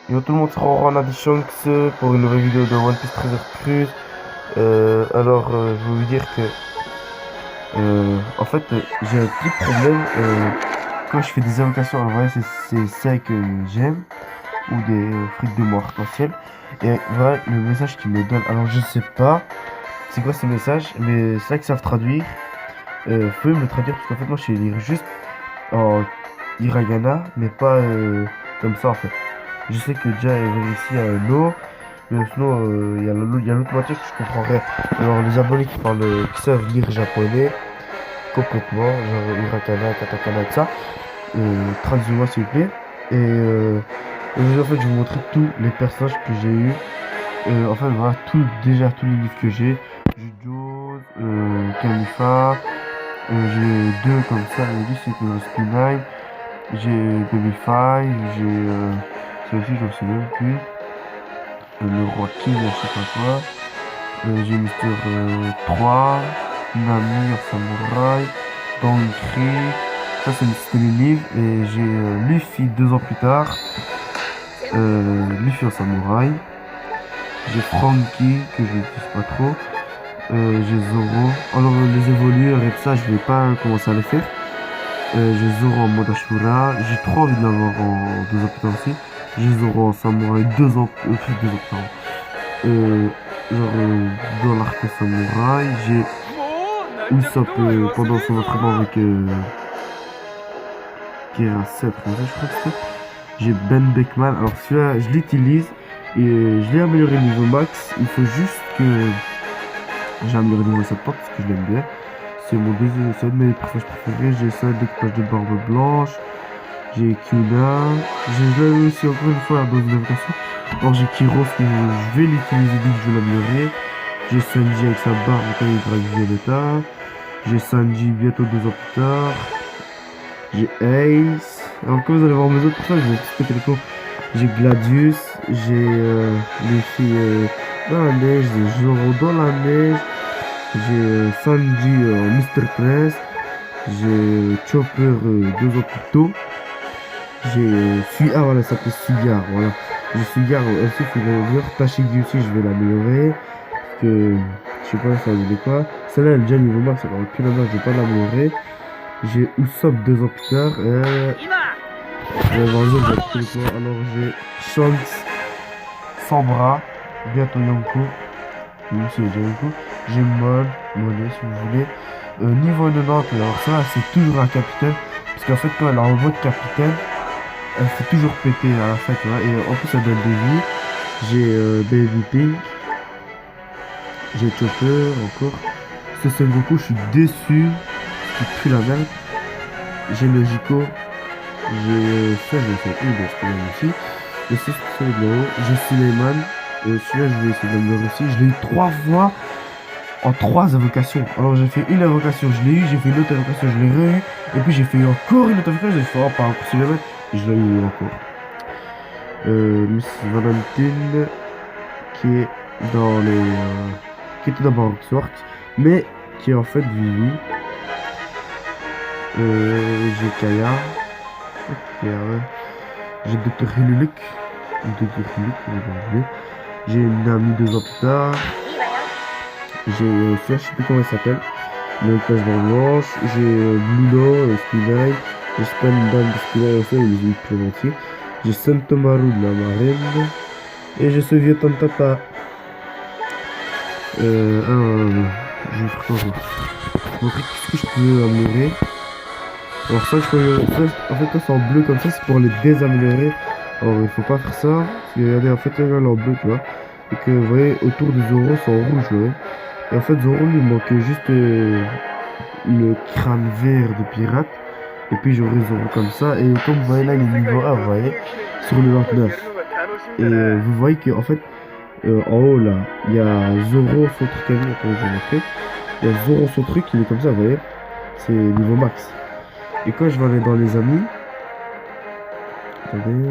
Yo tout le monde, c'est Roran Shanks pour une nouvelle vidéo de One Piece Treasure Cruise. Je veux vous dire que j'ai un petit problème quand je fais des invocations. Alors voilà, c'est ça que j'aime, ou des fruits de moi arc-en-ciel. Et voilà le message qu'ils me donne. Alors je sais pas c'est quoi ces messages, mais c'est là qu'ils savent traduire. Vous pouvez me le traduire parce qu'en fait moi je sais lire juste en hiragana, mais pas comme ça en fait. Je sais que déjà ici il y a un lot, mais sinon il y a l'autre moitié que je comprends rien. Alors les abonnés qui parlent, qui savent lire japonais complètement, genre hiragana, katakana, tout ça, traduisez-moi s'il vous plaît. En fait je vais vous montrer tous les personnages que j'ai eu. Voilà, déjà tous les livres que j'ai. Jujo, Khalifa, j'ai deux comme ça, lui c'est que le Spinine, j'ai Babyface, c'est aussi je me souviens même plus, le roi King, je sais pas quoi, j'ai Mister 3, Nami en samouraï, Bangri, ça c'était les livres, et j'ai Luffy 2 ans plus tard, Luffy en samouraï, j'ai Frankie que je ne sais pas trop, j'ai Zoro. Alors les évolueurs et tout ça, je vais pas commencer à les faire. J'ai Zoro en mode Ashura. J'ai trop envie de l'avoir en 2 ans plus tard aussi. J'ai Zoro en samouraï 2 ans, 2 ans plus tard. Dans l'arc samouraï, j'ai Usopp pendant son entraînement avec Kira 7, je crois que c'était. J'ai Ben Beckman. Alors celui-là, je l'utilise et je l'ai amélioré niveau max. Il faut juste que j'ai amélioré niveau 7 parce que je l'aime bien. C'est mon deuxième, c'est un de mes personnages préférés. J'ai ça, découpage de barbe blanche. J'ai Kyuna. J'ai là aussi encore une fois dans une invocation. Alors j'ai Kiros que je vais l'utiliser dès que je vais l'améliorer. J'ai Sanji avec sa barbe quand il drague Violetta. J'ai Sanji bientôt 2 ans plus tard. J'ai Ace. Alors comme vous allez voir mes autres personnages, je vais tous péter les plombs. J'ai Gladius. J'ai les filles dans la neige. J'ai Zoro dans la neige. J'ai Sanji Mr. Press, j'ai Chopper 2 ans plus tôt, j'ai ah voilà, ça s'appelle Sugar, voilà. J'ai Sugar aussi, il faut l'améliorer. Tashigi aussi, je vais l'améliorer, parce que je sais pas ça veut dire quoi. Celle-là, elle est déjà niveau max, alors plus la max, je vais pas l'améliorer. J'ai Usopp 2 ans plus tard, je vais voir les autres, alors j'ai Shanks sans bras, bientôt Yonko. Monsieur Jericho. J'ai Monet si vous voulez. Niveau 90, alors ça c'est toujours un capitaine. Parce qu'en fait quand elle est en mode capitaine, elle fait toujours péter à la fin, tu vois. Et en plus elle donne des vies. J'ai Baby Pink. J'ai Chopper encore. Ce Sengoku, je suis déçu. C'est plus la même. J'ai le Jiko. J'ai ça, j'ai fait une de aussi. Le 6 c'est le j'ai Suleiman. Celui-là je vais essayer de le aussi. Je l'ai eu 3 fois en 3 invocations. Alors j'ai fait une invocation, je l'ai eu, j'ai fait une autre invocation, je l'ai re-eu, et puis j'ai fait encore une autre invocation, j'ai fait par rapport Suleiman, et je l'ai eu encore. Miss Valentine qui est dans les qui était d'abord Roxworks, mais qui est en fait Vivi. J'ai Kaya. Ouais. J'ai Dr. Hiluluk. J'ai Nami 2 ans plus tard. J'ai je sais plus comment elle s'appelle. Le page blanche. J'ai Bluno, Spinine. J'ai Spandan de Spinine aussi, il est plus entier. J'ai Santomaru de la marine. Et j'ai ce vieux Tantata. Je vais faire quoi donc qu'est-ce que je peux améliorer? Alors ça, en fait ça c'est en bleu comme ça, c'est pour les désaméliorer. Alors il faut pas faire ça, parce que regardez en fait là en bleu tu vois. Et que vous voyez autour de Zoro c'est en rouge, ouais. Et en fait Zoro lui manque juste le crâne vert de pirate. Et puis j'aurai Zoro comme ça. Et comme vous voyez là il est niveau 1, vous voyez, sur le 29. Et vous voyez que en fait en haut là, il y a Zoro son truc à lui, attends je vais vous montrer. Il y a Zoro son truc, il est comme ça, vous voyez. C'est niveau max. Et quand je vais aller dans les amis, attendez,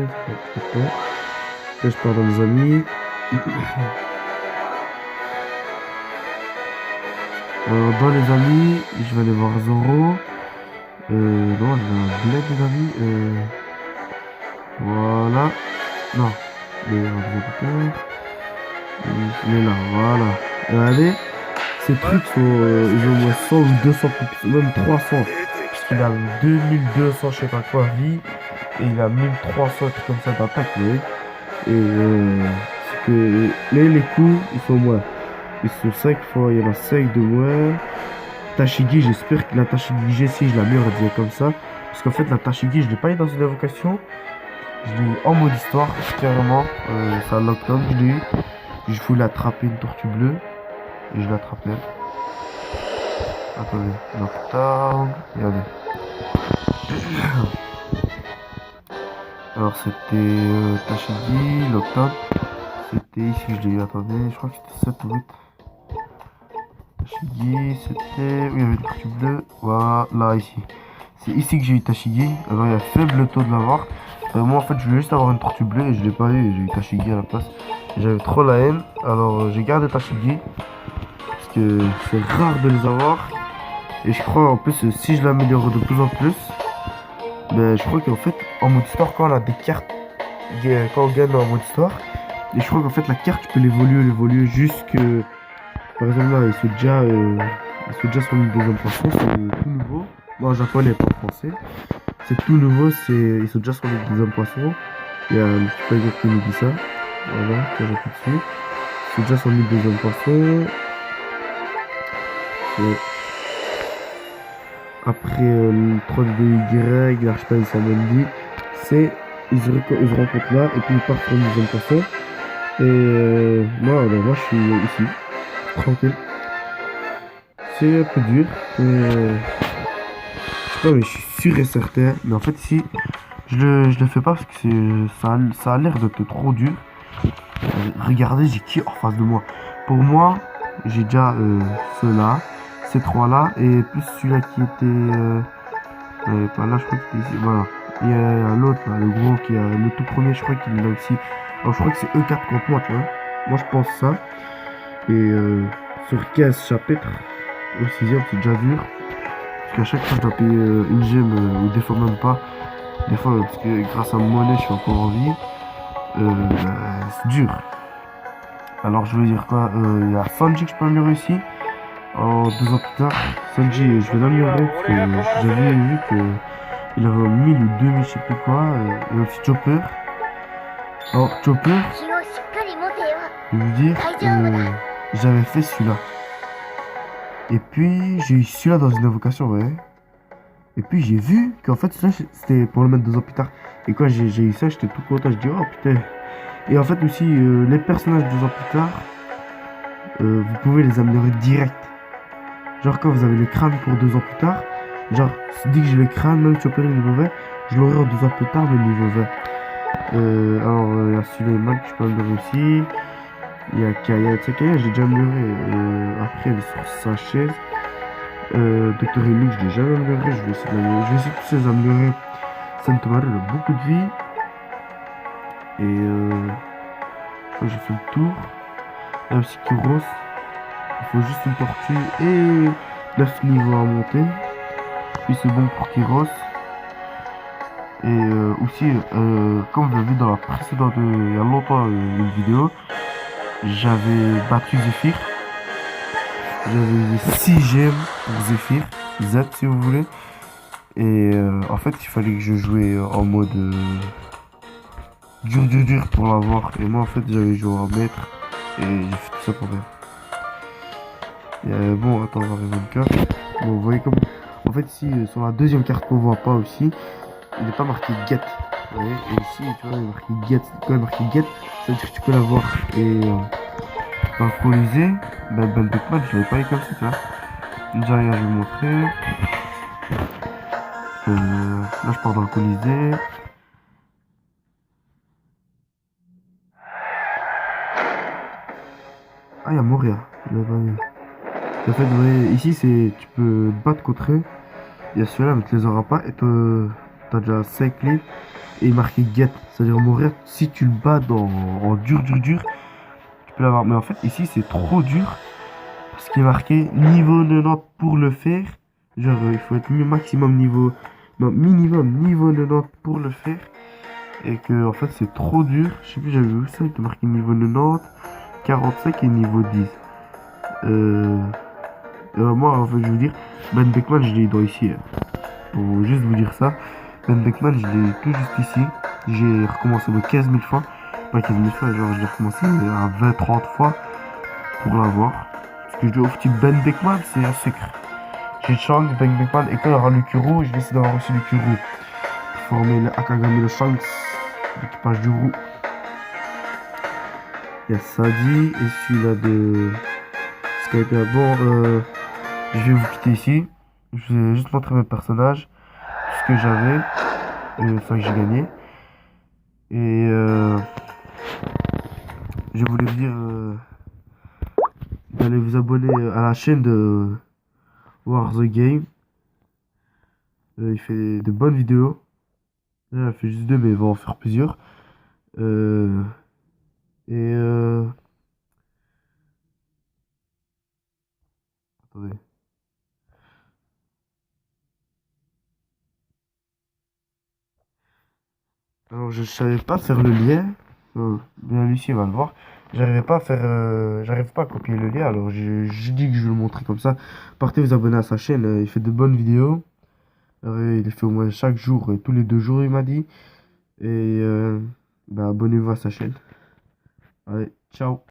là je pars dans les amis. Alors dans les amis, je vais aller voir Zoro. Non, j'ai un bled les amis. Voilà. Non. Meilleur exécuteur. Il est là, voilà. Regardez, ces trucs sont, ils ont au moins 100 ou 200 plus, même 300. Parce qu'il a 2200, je sais pas quoi, vie. Et il a 1300, trucs comme ça d'attaque, vous voyez. Et c'est que les coups, ils sont moins. Ils sont 5 fois, il y en a 5 de moins. Tashigi, j'espère que la Tashigi G6, je la mets, on va dire comme ça. Parce qu'en fait, la Tashigi, je l'ai pas eu dans une invocation. Je l'ai eu en mode histoire, carrément. C'est un lockdown, je l'ai eu. Je voulais attraper une tortue bleue. Et je l'attrapais. Attendez, lockdown. Regardez. Alors c'était Tashigi, lockdown. C'était ici que je l'ai eu, attendez, je crois que c'était 7 ou 8. Tashigi, c'était... Oui, il y avait une tortue bleue. Voilà, là, ici. C'est ici que j'ai eu Tashigi. Alors il y a faible taux de l'avoir. Moi en fait je voulais juste avoir une tortue bleue et je l'ai pas eu et j'ai eu Tashigi à la place. J'avais trop la haine. Alors j'ai gardé Tashigi. Parce que c'est rare de les avoir. Et je crois en plus si je l'améliore de plus en plus. Ben je crois qu'en fait en mode histoire quand on a des cartes. Quand on gagne en mode histoire. Et je crois qu'en fait la carte tu peux l'évoluer jusque. Par exemple là il se déjà sur une deuxième poisson. C'est tout nouveau. Bon, en japonais, pas en français. C'est tout nouveau, ils sont déjà sur les deuxième poissons. Il y a un petit paquet qui nous dit ça. Voilà, quand j'appuie dessus. Ils sont déjà sur le deuxième poisson. Et après le 32Y, l'archipel Samundi, c'est ils se rencontrent là et puis ils partent sur le deuxième poisson. Et moi je suis ici, tranquille. C'est un peu dur, mais ouais, mais je suis sûr et certain. Mais en fait, ici, je le fais pas parce que ça a l'air d'être trop dur. Regardez, j'ai qui en face de moi. Pour moi, j'ai déjà ceux-là, ces trois-là, et plus celui-là qui était. Pas là, je crois qu'il était ici. Voilà. Il y a l'autre, là, le gros, qui a le tout premier, je crois qu'il est là aussi. Alors, je crois que c'est E4 contre moi, tu vois. Moi, je pense ça. Et sur 15 chapitres, au 6ème, c'est déjà dur. Parce qu'à chaque fois, je dois payer une gemme, ou des fois même pas. Des fois, parce que grâce à mon monnaie, je suis encore en vie. C'est dur. Alors, je veux dire quoi. Il y a Sanji que je peux améliorer ici. En 2 ans plus tard. Sanji, je vais l'améliorer. Parce que j'avais vu qu'il avait 1000 ou 2000, je sais plus quoi. Il y a aussi Chopper. Alors, Chopper, je veux dire, j'avais fait celui-là. Et puis, j'ai eu celui-là dans une invocation, ouais. Et puis, j'ai vu qu'en fait, ça, c'était pour le mettre 2 ans plus tard. Et quand j'ai eu ça, j'étais tout content. Je dis, oh putain. Et en fait, aussi, les personnages 2 ans plus tard, vous pouvez les améliorer direct. Genre, quand vous avez le crâne pour 2 ans plus tard, genre, dès que j'ai le crâne, même Chopper niveau 20, je l'aurai en 2 ans plus tard, mais niveau 20. Alors, il y a Suleiman que je peux améliorer aussi. Il y a Kaya, tu sais, Kaya, j'ai déjà amélioré. Après, elle est sur sa chaise. Dr. Emile, je l'ai jamais amélioré. Je vais essayer de l'améliorer. Je vais essayer de tous les améliorer. Saint-Thomas, elle a beaucoup de vie. Et je crois que j'ai fait le tour. Il y a aussi Kuros. Il faut juste une tortue et 9 niveaux à monter. Puis c'est bon pour Kyros. Et aussi, comme vous l'avez vu dans la précédente, il y a longtemps, une vidéo, j'avais battu Zephyr. J'avais 6 gemmes pour Zephyr, Z si vous voulez. Et en fait, il fallait que je jouais en mode dur pour l'avoir. Et moi, en fait, j'avais joué en maître. Et j'ai fait tout ça pour rien. Et, bon, attends, on va regarder une carte. Bon, vous voyez comme. En fait, ici, sur la deuxième carte qu'on voit pas aussi, il n'est pas marqué get. Vous voyez, et ici, tu vois, il est marqué get. Quand il est marqué get, ça veut dire que tu peux l'avoir. Et dans le Colisée, ben Beckman, je l'avais pas eu comme ça, tu vois. Déjà, je vais vous montrer. Là, je pars dans le Colisée. Ah, il y a Moria. En fait, vous voyez, ici, tu peux te battre contre eux. Il y a celui-là, mais tu les auras pas. Et t'as déjà 5 livres. Et marqué get. C'est-à-dire Moria, si tu le bats en dur, tu peux l'avoir. Mais en fait, ici, c'est trop dur. Parce qu'il est marqué niveau 90 pour le faire. Genre, il faut être maximum niveau. Non, minimum niveau 90 pour le faire. Et que en fait c'est trop dur. Je sais plus, j'avais vu ça, il te marqué niveau 90, 45 et niveau 10. Euh, moi en fait je veux dire, Ben Beckman je l'ai dans ici. Pour juste vous dire ça. Ben Beckman je l'ai tout juste ici. J'ai recommencé de 15 000 fois. Pas 15 000 fois, genre je l'ai recommencé à 20-30 fois pour l'avoir. Parce que je dis au petit Ben Beckman c'est un secret. J'ai Chang, Ben Beckman et quand il y aura le Kuro, je vais essayer d'avoir aussi le Kuro. Pour former le Akagami le Shanks, l'équipage du roux. Il y a Sadi et celui-là de Skype. Bon, je vais vous quitter ici. Je vais juste montrer mes personnages, ce que j'avais, enfin que j'ai gagné. Et je voulais vous dire d'aller vous abonner à la chaîne de War the Game. Il fait de bonnes vidéos. Là, il fait juste deux, mais il va en faire plusieurs. Euh, et attendez. Alors, je savais pas faire le lien. Bien, Lucie va le voir. J'arrivais pas à faire, j'arrive pas à copier le lien. Alors, je dis que je vais le montrer comme ça. Partez vous abonner à sa chaîne. Il fait de bonnes vidéos. Il les fait au moins chaque jour, tous les 2 jours, il m'a dit. Et bah, abonnez-vous à sa chaîne. Allez, ciao.